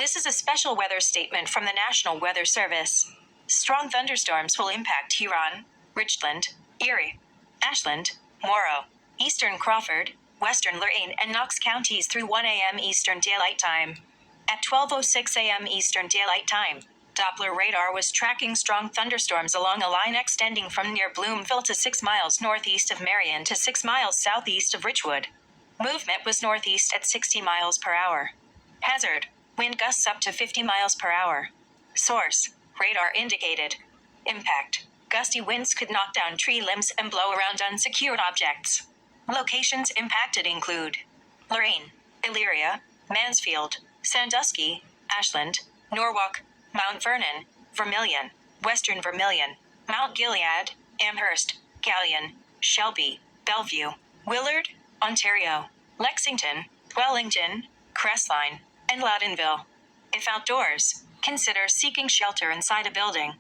This is a special weather statement from the National Weather Service. Strong thunderstorms will impact Huron, Richland, Erie, Ashland, Morrow, Eastern Crawford, Western Lorain, and Knox counties through 1 a.m. Eastern Daylight Time. At 12:06 a.m. Eastern Daylight Time, Doppler radar was tracking strong thunderstorms along a line extending from near Bloomville to 6 miles northeast of Marion to 6 miles southeast of Richwood. Movement was northeast at 60 miles per hour. Hazard: wind gusts up to 50 miles per hour. Source: radar indicated. Impact: gusty winds could knock down tree limbs and blow around unsecured objects. Locations impacted include Lorain, Elyria, Mansfield, Sandusky, Ashland, Norwalk, Mount Vernon, Vermilion, Western Vermilion, Mount Gilead, Amherst, Galion, Shelby, Bellevue, Willard, Ontario, Lexington, Wellington, Crestline, and Loudonville. If outdoors, consider seeking shelter inside a building.